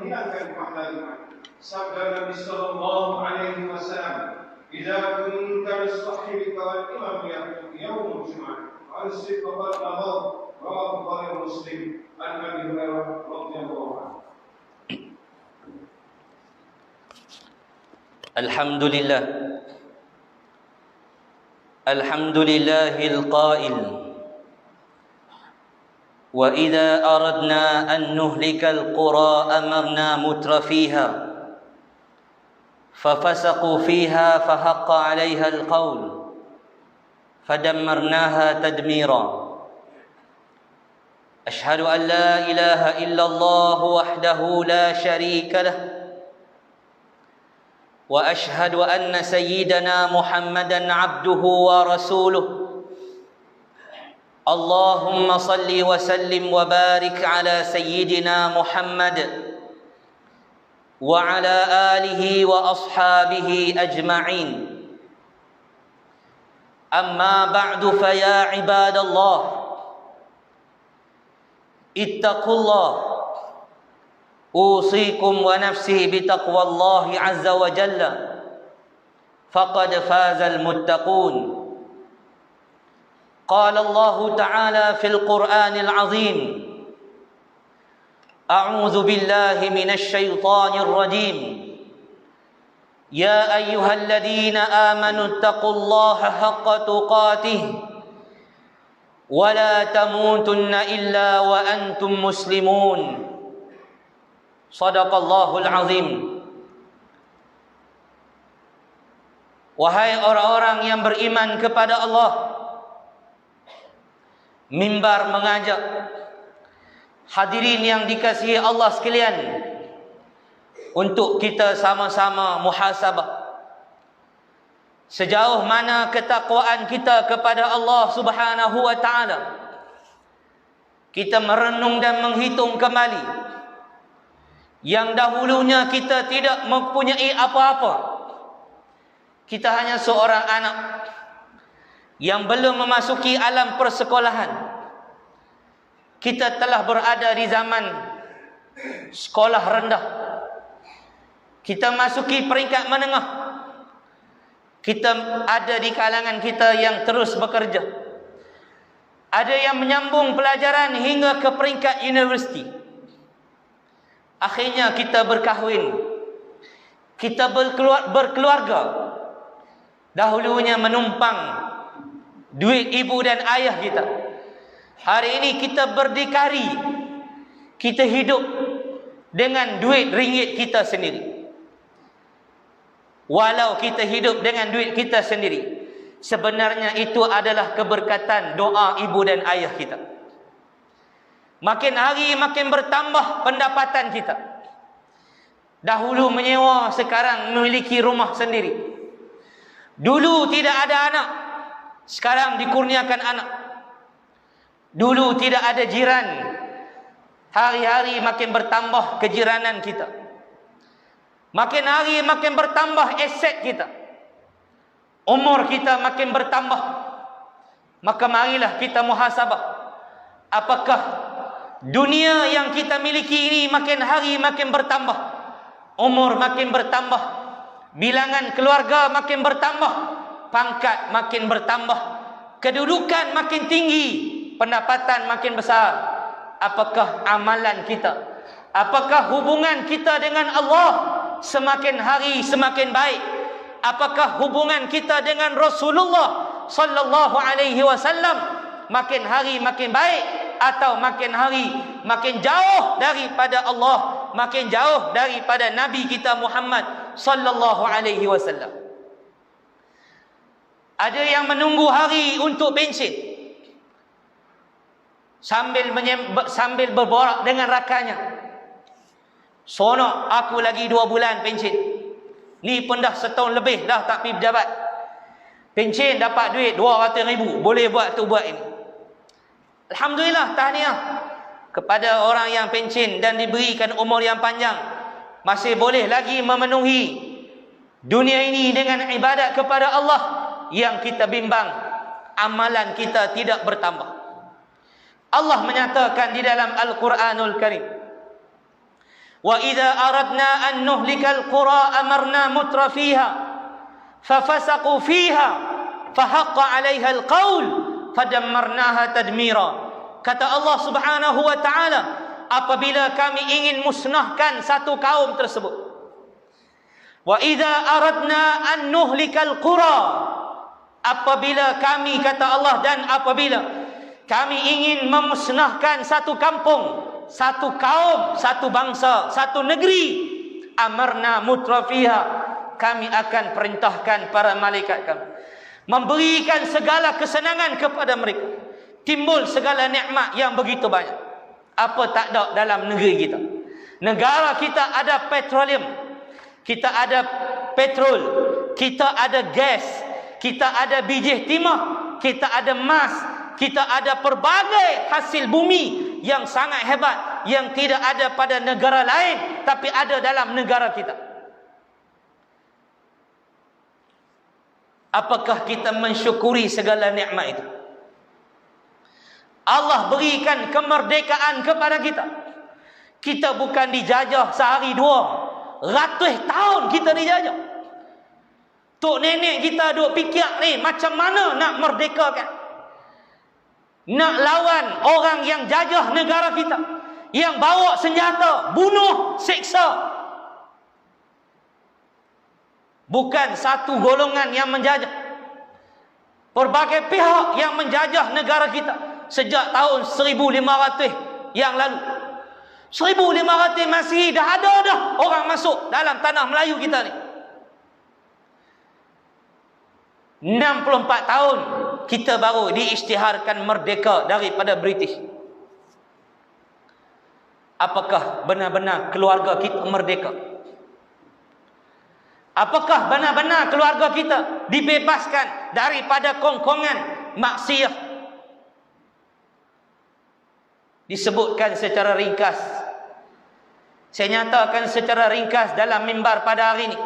menghilangkan pahalanya. Sabda Nabi sallallahu alaihi wasallam, "Idza kunta mustahibika wal imam yaumul jum'ah, fa'asib qabla al-maghrib." Rawahu Bukhari Muslim. An Abi Hurairah radhiyallahu anhu. Alhamdulillah. Alhamdulillahil qail. وَإِذَا أَرَدْنَا أَن نُهْلِكَ الْقُرَىٰ أَمَرْنَا مُتْرَفِيهَا فَفَسَقُوا فِيهَا فَحَقَّ عَلَيْهَا الْقَوْلُ فَدَمَّرْنَاهَا تَدْمِيرًا. أشهد أن لا إله إلا الله وحده لا شريك له وأشهد أن سيدنا محمدًا عبده ورسوله. اللهم صل وسلم وبارك على سيدنا محمد وعلى آله وأصحابه أجمعين. أما بعد فيا عباد الله اتقوا الله. أوصيكم ونفسي بتقوى الله عز وجل فقد فاز المتقون. قال الله تعالى في القرآن العظيم: أعوذ بالله من الشيطان الرجيم. يا أيها الذين آمنوا اتقوا الله حق تقاته ولا تموتن إلا وأنتم مسلمون. صدق الله العظيم. Wahai orang-orang yang beriman kepada Allah, mimbar mengajak hadirin yang dikasihi Allah sekalian untuk kita sama-sama muhasabah sejauh mana ketakwaan kita kepada Allah Subhanahu wa taala. Kita merenung dan menghitung kembali yang dahulunya kita tidak mempunyai apa-apa. Kita hanya seorang anak yang belum memasuki alam persekolahan. Kita telah berada di zaman sekolah rendah. Kita masuki peringkat menengah. Kita ada di kalangan kita yang terus bekerja. Ada yang menyambung pelajaran hingga ke peringkat universiti. Akhirnya kita berkahwin. Kita berkeluarga. Dahulunya menumpang duit ibu dan ayah kita. Hari ini kita berdikari. Kita hidup dengan duit ringgit kita sendiri. Walau kita hidup dengan duit kita sendiri, sebenarnya itu adalah keberkatan doa ibu dan ayah kita. Makin hari makin bertambah pendapatan kita. Dahulu menyewa, sekarang memiliki rumah sendiri. Dulu tidak ada anak, sekarang dikurniakan anak. Dulu tidak ada jiran, hari-hari makin bertambah kejiranan kita. Makin hari makin bertambah aset kita. Umur kita makin bertambah. Maka marilah kita muhasabah. Apakah dunia yang kita miliki ini makin hari makin bertambah, umur makin bertambah, bilangan keluarga makin bertambah, pangkat makin bertambah, kedudukan makin tinggi, pendapatan makin besar. Apakah amalan kita, apakah hubungan kita dengan Allah semakin hari semakin baik? Apakah hubungan kita dengan Rasulullah sallallahu alaihi wasallam makin hari makin baik, atau makin hari makin jauh daripada Allah, makin jauh daripada Nabi kita Muhammad sallallahu alaihi wasallam? Ada yang menunggu hari untuk bensin, sambil berborak dengan rakannya. Sonok, aku lagi 2 bulan pension. Ni pun dah setahun lebih dah tak pergi pejabat. Pension dapat duit 200,000, boleh buat tu buat ini. Alhamdulillah, tahniah kepada orang yang pension dan diberikan umur yang panjang, masih boleh lagi memenuhi dunia ini dengan ibadat kepada Allah. Yang kita bimbang, amalan kita tidak bertambah. Allah menyatakan di dalam Al-Quranul Karim, Wa idza aradna an nuhlikal qura amarna mutra fiha fafasaqu fiha fahaqqa 'alaiha alqaul fadammarnaha tadmira. Kata Allah Subhanahu wa taala, apabila kami ingin musnahkan satu kaum tersebut, wa idza aradna an nuhlikal qura, apabila kami, kata Allah, dan apabila kami ingin memusnahkan satu kampung, satu kaum, satu bangsa, satu negeri, amarna mutrafiha, kami akan perintahkan para malaikat kami memberikan segala kesenangan kepada mereka, timbul segala nikmat yang begitu banyak. Apa tak ada dalam negeri kita? Negara kita ada petroleum, kita ada petrol, kita ada gas, kita ada biji timah, kita ada emas, kita ada pelbagai hasil bumi yang sangat hebat, yang tidak ada pada negara lain tapi ada dalam negara kita. Apakah kita mensyukuri segala nikmat itu? Allah berikan kemerdekaan kepada kita. Kita bukan dijajah sehari dua, ratus tahun kita dijajah. Tok nenek kita duk fikir ni macam mana nak merdekakan, nak lawan orang yang jajah negara kita, yang bawa senjata, bunuh, seksa. Bukan satu golongan yang menjajah, berbagai pihak yang menjajah negara kita sejak tahun 1500 yang lalu. 1500 masih dah ada dah orang masuk dalam tanah Melayu kita ni. 64 tahun kita baru diisytiharkan merdeka daripada British. Apakah benar-benar keluarga kita merdeka? Apakah benar-benar keluarga kita dibebaskan daripada kongkongan maksiat? Disebutkan secara ringkas, saya nyatakan secara ringkas dalam mimbar pada hari ini.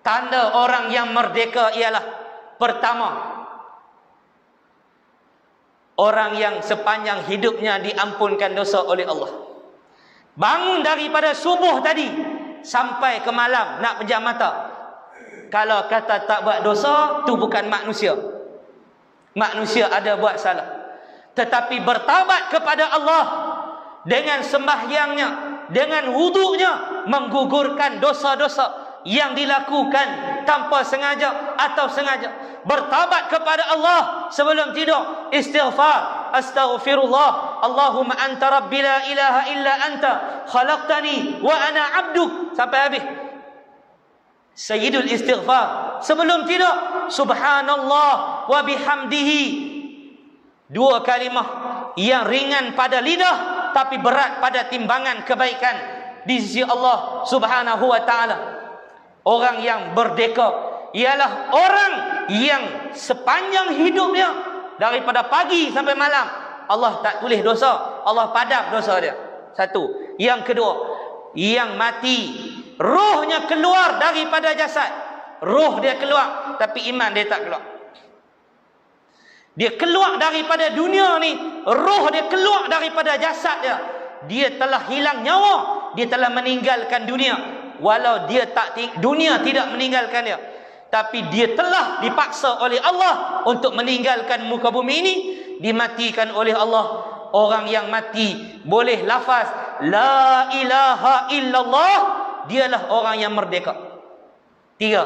Tanda orang yang merdeka ialah, pertama, orang yang sepanjang hidupnya diampunkan dosa oleh Allah. Bangun daripada subuh tadi sampai ke malam nak pejam mata, kalau kata tak buat dosa, tu bukan manusia. Manusia ada buat salah, tetapi bertaubat kepada Allah dengan sembahyangnya, dengan wuduknya, menggugurkan dosa-dosa yang dilakukan tanpa sengaja atau sengaja. Bertaubat kepada Allah sebelum tidur, istighfar, astaghfirullah, Allahumma anta rabbi la ilaha illa anta khalaqtani wa ana abduk, sampai habis. Sayyidul istighfar sebelum tidur, subhanallah wa bihamdihi, dua kalimah yang ringan pada lidah tapi berat pada timbangan kebaikan di sisi Allah Subhanahu wa taala. Orang yang merdeka ialah orang yang sepanjang hidupnya, daripada pagi sampai malam, Allah tak tulis dosa, Allah padam dosa dia. Satu. Yang kedua, yang mati, rohnya keluar daripada jasad. Roh dia keluar tapi iman dia tak keluar. Dia keluar daripada dunia ni, roh dia keluar daripada jasad dia. Dia telah hilang nyawa, dia telah meninggalkan dunia. Walau dia dunia tidak meninggalkan dia, tapi dia telah dipaksa oleh Allah untuk meninggalkan muka bumi ini, dimatikan oleh Allah. Orang yang mati boleh lafaz la ilaha illallah, dialah orang yang merdeka. Tiga,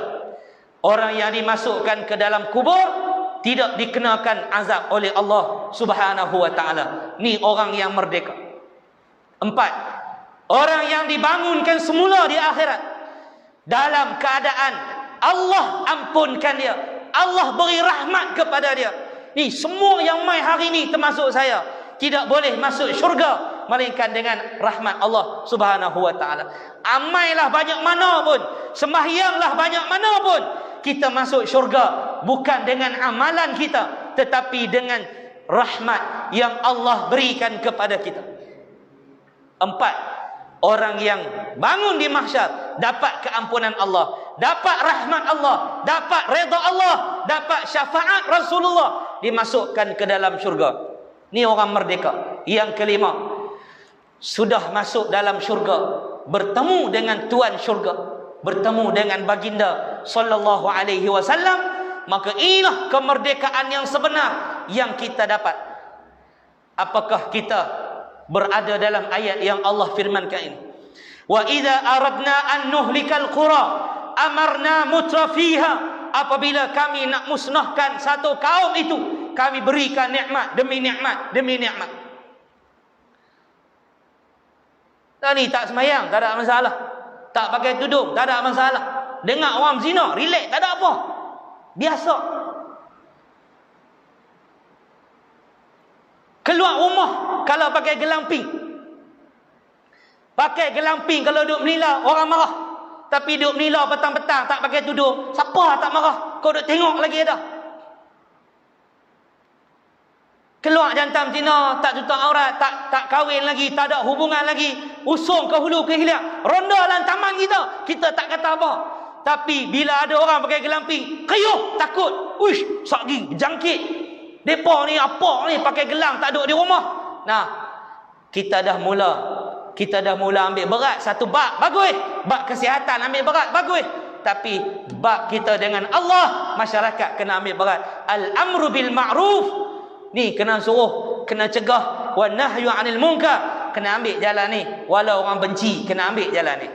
orang yang dimasukkan ke dalam kubur tidak dikenakan azab oleh Allah Subhanahu wa taala. Ni orang yang merdeka. Empat, orang yang dibangunkan semula di akhirat dalam keadaan Allah ampunkan dia, Allah beri rahmat kepada dia. Ni semua yang mai hari ni termasuk saya, tidak boleh masuk syurga melainkan dengan rahmat Allah Subhanahu wa taala. Amailah banyak mana pun, sembahyanglah banyak mana pun, kita masuk syurga bukan dengan amalan kita, tetapi dengan rahmat yang Allah berikan kepada kita. Empat, orang yang bangun di mahsyar dapat keampunan Allah, dapat rahmat Allah, dapat redha Allah, dapat syafaat Rasulullah, dimasukkan ke dalam syurga. Ni orang merdeka. Yang kelima, sudah masuk dalam syurga bertemu dengan tuan syurga, bertemu dengan baginda sallallahu alaihi wasallam, maka inilah kemerdekaan yang sebenar yang kita dapat. Apakah kita berada dalam ayat yang Allah firmankan ini? Wa idza aradna an nuhlikal qura amarna mutrafiha. Apabila kami nak musnahkan satu kaum itu, kami berikan nikmat demi nikmat demi nikmat. Tadi tak semayang, tak ada masalah. Tak pakai tudung, tak ada masalah. Dengar orang zina, relax, tak ada apa. Biasa. Keluar rumah kalau pakai gelamping. Pakai gelamping kalau duduk menila, orang marah. Tapi duduk menila petang-petang tak pakai tudung, siapa tak marah? Kau duduk tengok lagi ada. Keluar jantan betina, tak tutup aurat, tak kahwin lagi, tak ada hubungan lagi, usung ke hulu ke hilir, ronda dalam taman kita tak kata apa. Tapi bila ada orang pakai gelamping, keyuh, takut, uish, sagi, jangkit. Depa ni apa ni pakai gelang tak duduk di rumah. Nah, kita dah mula ambil berat satu bab, bagus. Bab kesihatan ambil berat, bagus. Tapi bab kita dengan Allah, masyarakat kena ambil berat. Al-amru bil ma'ruf, ni kena suruh, kena cegah. Wa nahyu 'anil munkar, kena ambil jalan ni. Walau orang benci, kena ambil jalan ni.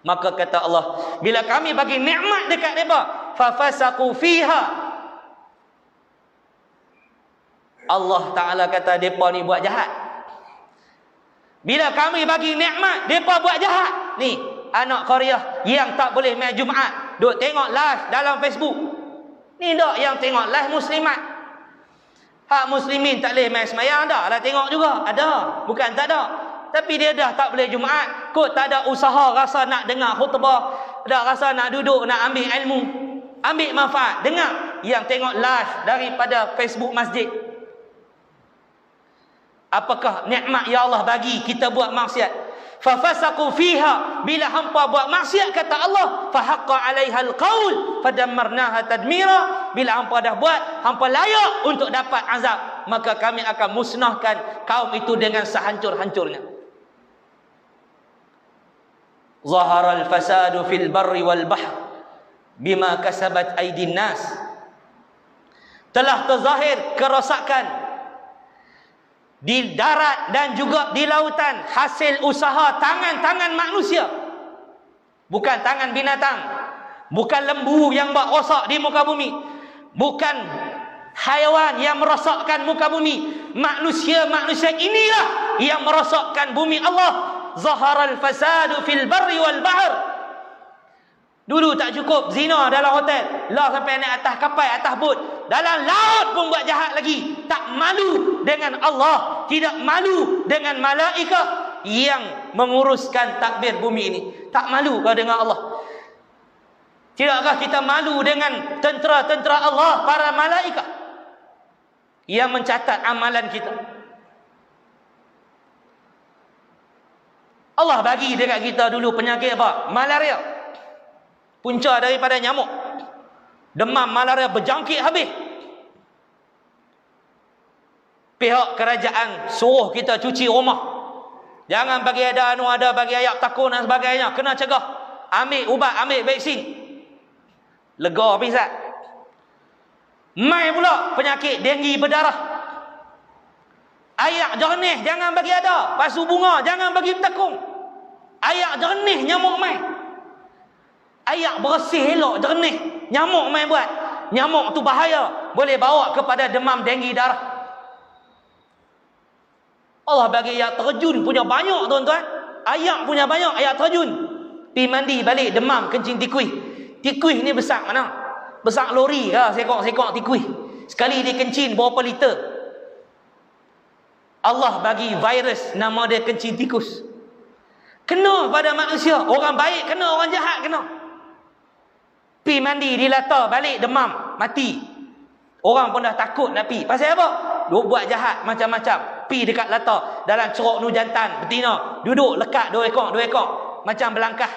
Maka kata Allah, bila kami bagi nikmat dekat mereka, fafasaqu fiha, Allah Ta'ala kata mereka ni buat jahat. Bila kami bagi nikmat, mereka buat jahat. Ni anak Korea yang tak boleh main Jumaat, duk tengok live dalam Facebook. Ni dak yang tengok live muslimat. Hak muslimin tak boleh main semayang, dak lah tengok juga. Ada, bukan tak ada. Tapi dia dah tak boleh Jumaat, kot tak ada usaha rasa nak dengar khutbah, tak rasa nak duduk nak ambil ilmu, ambil manfaat, dengar yang tengok live daripada Facebook masjid. Apakah nikmat ya Allah bagi kita buat maksiat? Fafasaqu fiha, bila hampa buat maksiat kata Allah, fahaqqa 'alaihal qaul fadammarnaha tadmira. Bila hampa dah buat, hampa layak untuk dapat azab, maka kami akan musnahkan kaum itu dengan sehancur-hancurnya. Zaharal fasadu fil barri wal bahr bima kasabat aydin nas. Telah terzahir kerosakan di darat dan juga di lautan, hasil usaha tangan-tangan manusia, bukan tangan binatang, bukan lembu yang buat rosak di muka bumi, bukan haiwan yang merosakkan muka bumi. Manusia inilah yang merosakkan bumi Allah. Zaharal fasadu fil barri wal bahr. Dulu tak cukup zina dalam hotel, lah sampai naik atas kapal, atas bot, dalam laut pun buat jahat lagi. Tak malu dengan Allah, tidak malu dengan malaikat yang menguruskan takbir bumi ini. Tak malu kau dengan Allah? Tidakkah kita malu dengan tentera-tentera Allah, para malaikat yang mencatat amalan kita? Allah bagi dekat kita dulu penyakit apa? Malaria. Punca daripada nyamuk. Demam malaria berjangkit habis. Pihak kerajaan suruh kita cuci rumah. Jangan bagi ada bagi ayak takun dan sebagainya. Kena cegah. Ambil ubat, ambil vaksin. Lega pisat. Mai pula penyakit denggi berdarah. Ayak jernih jangan bagi ada. Pasu bunga jangan bagi bertakung. Ayak jernih nyamuk mai. Ayak bersih elok jernih, nyamuk main buat. Nyamuk tu bahaya, boleh bawa kepada demam denggi darah. Allah bagi ayak terjun punya banyak tuan-tuan. Ayak punya banyak, ayak terjun. Pi mandi balik demam kencing tikui. Tikui ni besar mana? Besar lori ke sekok-sekok tikui. Sekali dia kencing berapa liter. Allah bagi virus nama dia kencing tikus. Kena pada manusia, orang baik kena, orang jahat kena. Pi mandi dilata balik demam mati. Orang pun dah takut nak pi. Pasal apa? Duk buat jahat macam-macam. Pi dekat lata dalam ceruk nu jantan betina, duduk lekat dua ekor macam berlangkah.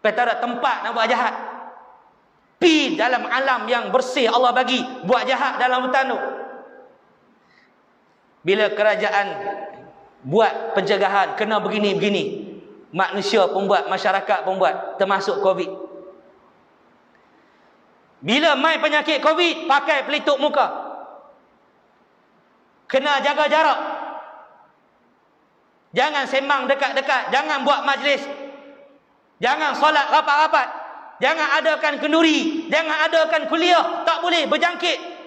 Lepas tak ada tempat nak buat jahat. Pi dalam alam yang bersih Allah bagi, buat jahat dalam hutan tu. Bila kerajaan buat pencegahan, kena begini-begini. Manusia pun buat, masyarakat pun buat, termasuk Covid. Bila mai penyakit Covid, pakai pelitup muka. Kena jaga jarak. Jangan sembang dekat-dekat, jangan buat majlis. Jangan solat rapat-rapat. Jangan adakan kenduri, jangan adakan kuliah, tak boleh berjangkit.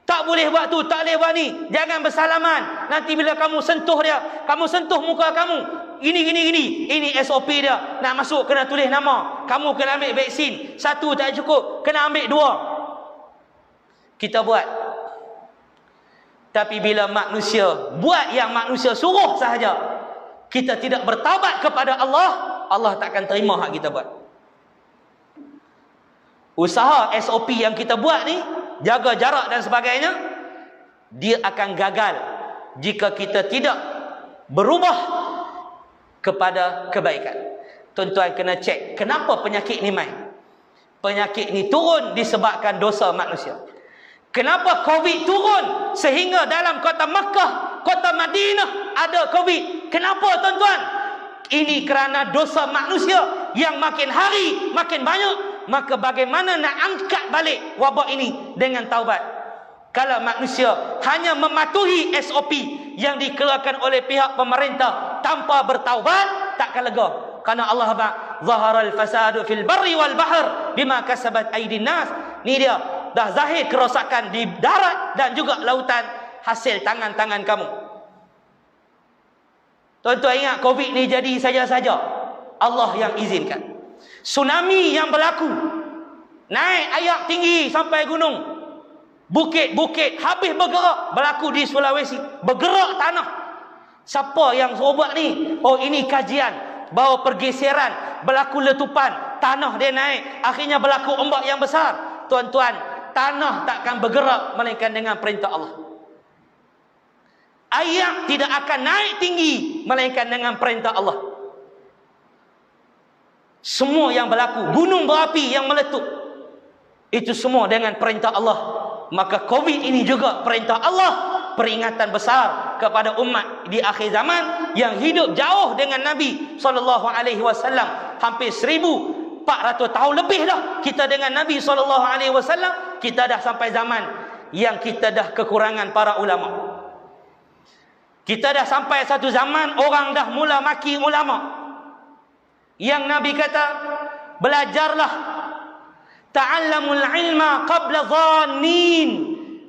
Tak boleh buat tu, tak boleh buat ni. Jangan bersalaman. Nanti bila kamu sentuh dia, kamu sentuh muka kamu, gini. Ini SOP dia. Nak masuk kena tulis nama. Kamu kena ambil vaksin. Satu tak cukup, kena ambil 2. Kita buat. Tapi bila manusia buat yang manusia suruh sahaja, kita tidak bertaubat kepada Allah, Allah takkan terima hak kita buat. Usaha SOP yang kita buat ni, jaga jarak dan sebagainya, dia akan gagal jika kita tidak berubah kepada kebaikan. Tuan-tuan kena cek kenapa penyakit ni mai. Penyakit ni turun disebabkan dosa manusia. Kenapa Covid turun sehingga dalam kota Makkah, kota Madinah ada Covid? Kenapa tuan-tuan? Ini kerana dosa manusia yang makin hari makin banyak. Maka bagaimana nak angkat balik wabak ini dengan taubat? Kalau manusia hanya mematuhi SOP yang dikeluarkan oleh pihak pemerintah tanpa bertaubat, takkan lega. Karena Allah zaharal fasadu fil barri wal bahr bima kasabat aydin nas. Ni dia, dah zahir kerosakan di darat dan juga lautan hasil tangan-tangan kamu. Tuan-tuan ingat Covid ni jadi saja-saja, Allah yang izinkan. Tsunami yang berlaku, naik air tinggi sampai gunung, bukit-bukit habis bergerak, berlaku di Sulawesi, bergerak tanah. Siapa yang suruh buat ni? Oh, ini kajian bahawa pergeseran, berlaku letupan, tanah dia naik, akhirnya berlaku ombak yang besar. Tuan-tuan, tanah takkan bergerak melainkan dengan perintah Allah. Air tidak akan naik tinggi melainkan dengan perintah Allah. Semua yang berlaku, gunung berapi yang meletup, itu semua dengan perintah Allah. Maka Covid ini juga perintah Allah, peringatan besar kepada umat di akhir zaman yang hidup jauh dengan Nabi SAW. Hampir 1400 tahun lebih dah kita dengan Nabi SAW. Kita dah sampai zaman yang kita dah kekurangan para ulama. Kita dah sampai satu zaman orang dah mula maki ulama. Yang Nabi kata, belajarlah, ta'allamul ilma qabla dhannin.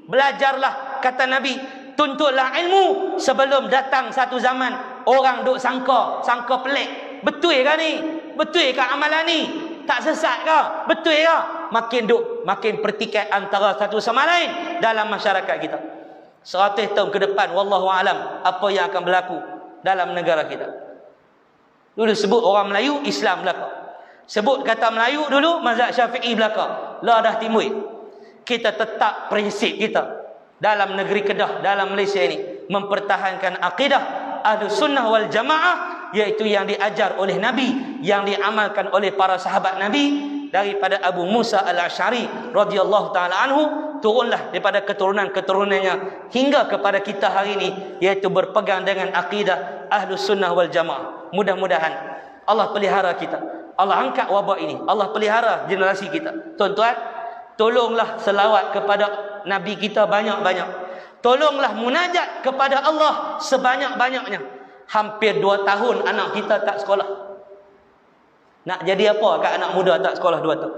Belajarlah, kata Nabi, tuntutlah ilmu sebelum datang satu zaman orang duk sangka pelik. Betul ke ni? Betul ke amalan ni? Tak sesat ke? Betul ke? Makin pertikaian antara satu sama lain dalam masyarakat kita. 100 tahun ke depan, wallahu alam, apa yang akan berlaku dalam negara kita. Dulu sebut orang Melayu, Islam belaka. Sebut kata Melayu dulu, mazhab Syafi'i belaka. Lah dah timbul. Kita tetap prinsip kita dalam negeri Kedah, dalam Malaysia ini, mempertahankan akidah Ahlus Sunnah wal Jamaah, iaitu yang diajar oleh Nabi, yang diamalkan oleh para sahabat Nabi. Daripada Abu Musa al-Asy'ari radhiyallahu taala anhu, turunlah daripada keturunan-keturunannya hingga kepada kita hari ini, iaitu berpegang dengan akidah Ahlus Sunnah wal Jamaah. Mudah-mudahan Allah pelihara kita, Allah angkat wabak ini, Allah pelihara generasi kita. Tuan-tuan, tolonglah selawat kepada Nabi kita banyak-banyak. Tolonglah munajat kepada Allah sebanyak-banyaknya. Hampir 2 tahun anak kita tak sekolah. Nak jadi apa kat anak muda tak sekolah 2 tahun?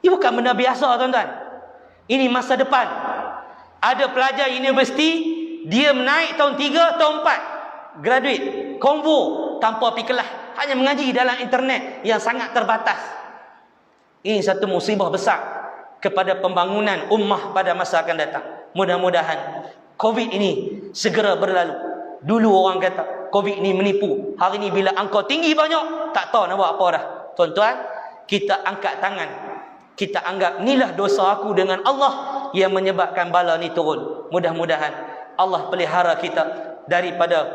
Ini bukan benda biasa, tuan-tuan. Ini masa depan. Ada pelajar universiti, dia menaik tahun 3, tahun 4, graduate, konvo, tanpa pergi kelas, hanya mengaji dalam internet yang sangat terbatas. Ini satu musibah besar kepada pembangunan ummah pada masa akan datang. Mudah-mudahan Covid ini segera berlalu. Dulu orang kata Covid ini menipu. Hari ini bila angka tinggi banyak, tak tahu nak buat apa dah. Tuan-tuan, kita angkat tangan. Kita anggap inilah dosa aku dengan Allah yang menyebabkan bala ni turun. Mudah-mudahan Allah pelihara kita daripada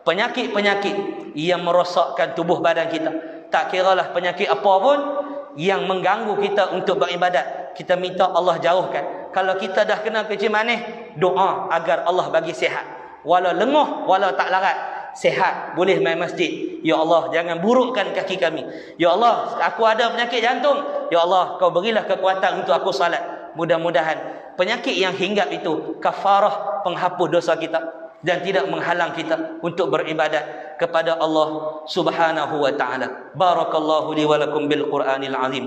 penyakit-penyakit yang merosakkan tubuh badan kita. Tak kiralah penyakit apa pun yang mengganggu kita untuk beribadat, kita minta Allah jauhkan. Kalau kita dah kena kecil manis, doa agar Allah bagi sihat. walau lenguh, walau tak larat, sihat, boleh main masjid. Ya Allah, jangan burukkan kaki kami. Ya Allah, aku ada penyakit jantung. Ya Allah, kau berilah kekuatan untuk aku salat. Mudah-mudahan penyakit yang hinggap itu kafarah, penghapus dosa kita, dan tidak menghalang kita untuk beribadat kepada Allah Subhanahu wa taala. Barakallahu li wa lakum bil Qur'anil azim.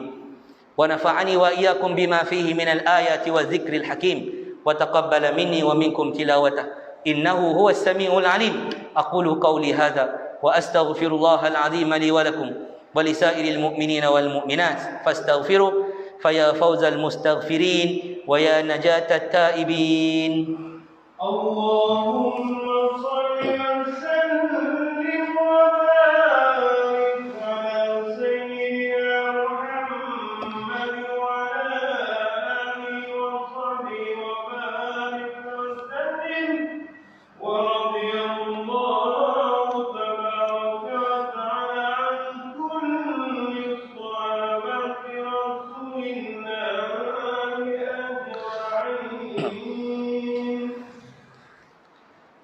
Wa nafa'ani wa iyyakum bima fihi minal ayati wa dzikril hakim. Wa taqabbala minni wa minkum tilawatah. Innahu huwas samiul alim. Aqulu qawli hadza wa astaghfirullahal azim li wa lakum wa lisairil mu'minina wal mu'minat fastaghfiru faya fawzal mustaghfirin wa ya najatat taibin. Allahumma salli wa sallim wa barik ala sayyidina Muhammad wa ala alihi wa sahbihi wa barik wa sallim wa radiyallahu tabaraka wa ta'ala an kulli sahabati rasulillahi ajma'in.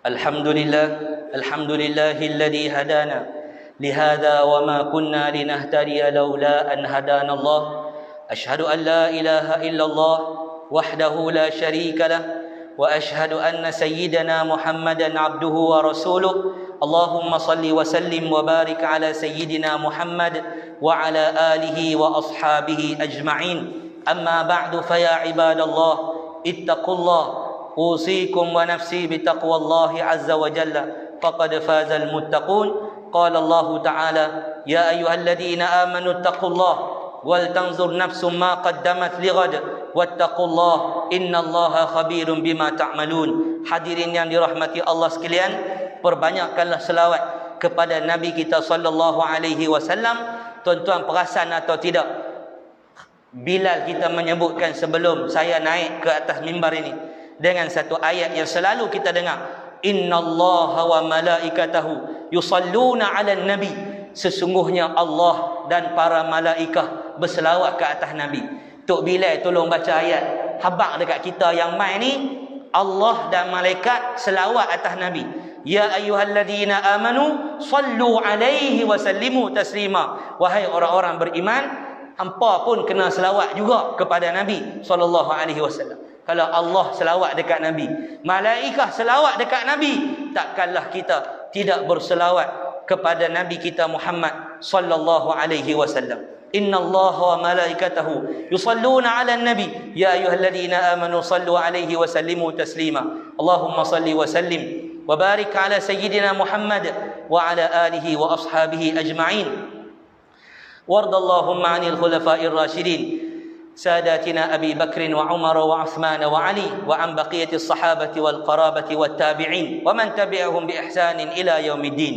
الحمد لله الذي هدانا لهذا وما كنا لنهتدي لولا أن هدانا الله أشهد أن لا إله إلا الله وحده لا شريك له وأشهد أن سيدنا محمدا عبده ورسوله اللهم صل وسلم وبارك على سيدنا محمد وعلى آله وأصحابه أجمعين أما بعد فيا عباد الله اتقوا الله أوصيكم ونفسي بتقوى الله عز وجل فقد فاز المتقون قال الله تعالى يا أيها الذين آمنوا اتقوا الله ولتنظر نفس ما قدمت لغد واتقوا الله إن الله خبير بما تعملون. Hadirin yang dirahmati Allah sekalian, perbanyakkanlah selawat kepada Nabi kita sallallahu alaihi wasallam. Tuan-tuan perasan atau tidak, Bilal kita menyebutkan sebelum saya naik ke atas mimbar ini dengan satu ayat yang selalu kita dengar, innallaha wa malaikatahu yusalluna 'alan nabi. Sesungguhnya Allah dan para malaikah berselawat ke atas Nabi. Tok Bilal tolong baca ayat, habaq dekat kita yang mai ni, Allah dan malaikat selawat atas Nabi. Ya ayyuhalladzina amanu sallu alaihi wa sallimu taslima. Wahai orang-orang beriman, hampa pun kena selawat juga kepada Nabi sallallahu alaihi wasallam. Kalau Allah selawat dekat Nabi, malaikah selawat dekat Nabi, takkanlah kita tidak berselawat kepada Nabi kita Muhammad sallallahu alaihi wasallam. Innallaha wa malaikatahu yusalluna 'alan nabi ya ayyuhalladzina amanu sallu 'alaihi wa sallimu taslima. Allahumma salli wa sallim wa barik 'ala sayyidina Muhammad wa 'ala alihi wa ashabihi ajma'in. Wardallahumma 'anil khulafa'ir rasyidin ساداتنا أبي بكر وعمر وعثمان وعلي وعن بقية الصحابة والقرابة والتابعين ومن تبعهم بإحسان إلى يوم الدين.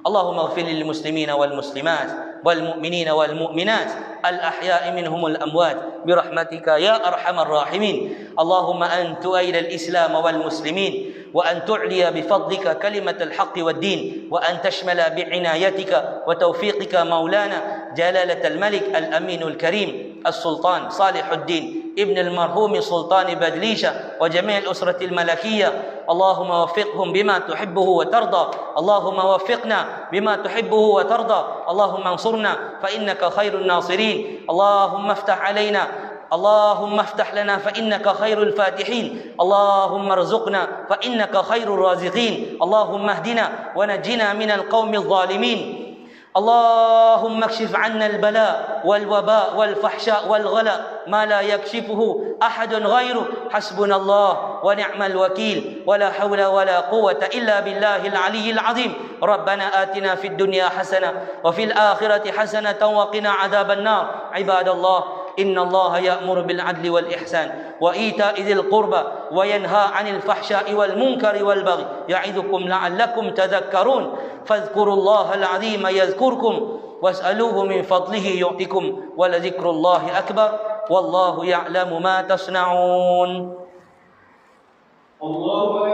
اللهم اغفر للمسلمين والمسلمات والمؤمنين والمؤمنات الأحياء منهم الأموات برحمتك يا أرحم الراحمين. اللهم أن تؤيد الإسلام والمسلمين وأن تعلي بفضلك كلمة الحق والدين وأن تشمل بعنايتك وتوفيقك مولانا جلالة الملك الأمين الكريم السلطان صالح الدين ابن المرحوم سلطان بدليشة وجميع الأسرة الملكية. اللهم وفقهم بما تحبه وترضى. اللهم وفقنا بما تحبه وترضى. اللهم انصرنا فإنك خير الناصرين. اللهم افتح علينا، اللهم افتح لنا فإنك خير الفاتحين. اللهم ارزقنا فإنك خير الرازقين. اللهم اهدنا ونجنا من القوم الظالمين. اللهم اكشف عنا البلاء والوباء والفحشاء والغلاء ما لا يكشفه أحد غيره. حسبنا الله ونعم الوكيل ولا حول ولا قوة إلا بالله العلي العظيم. ربنا آتنا في الدنيا حسنة وفي الآخرة حسنة وقنا عذاب النار. عباد الله، إن الله يأمر بالعدل والإحسان وإيتاء ذي القربى وينهى عن الفحشاء والمنكر والبغي يعظكم لعلكم تذكرون. فاذكروا الله العظيم يذكركم واسألوه من فضله يعطكم ولذكر الله أكبر والله يعلم ما تصنعون. الله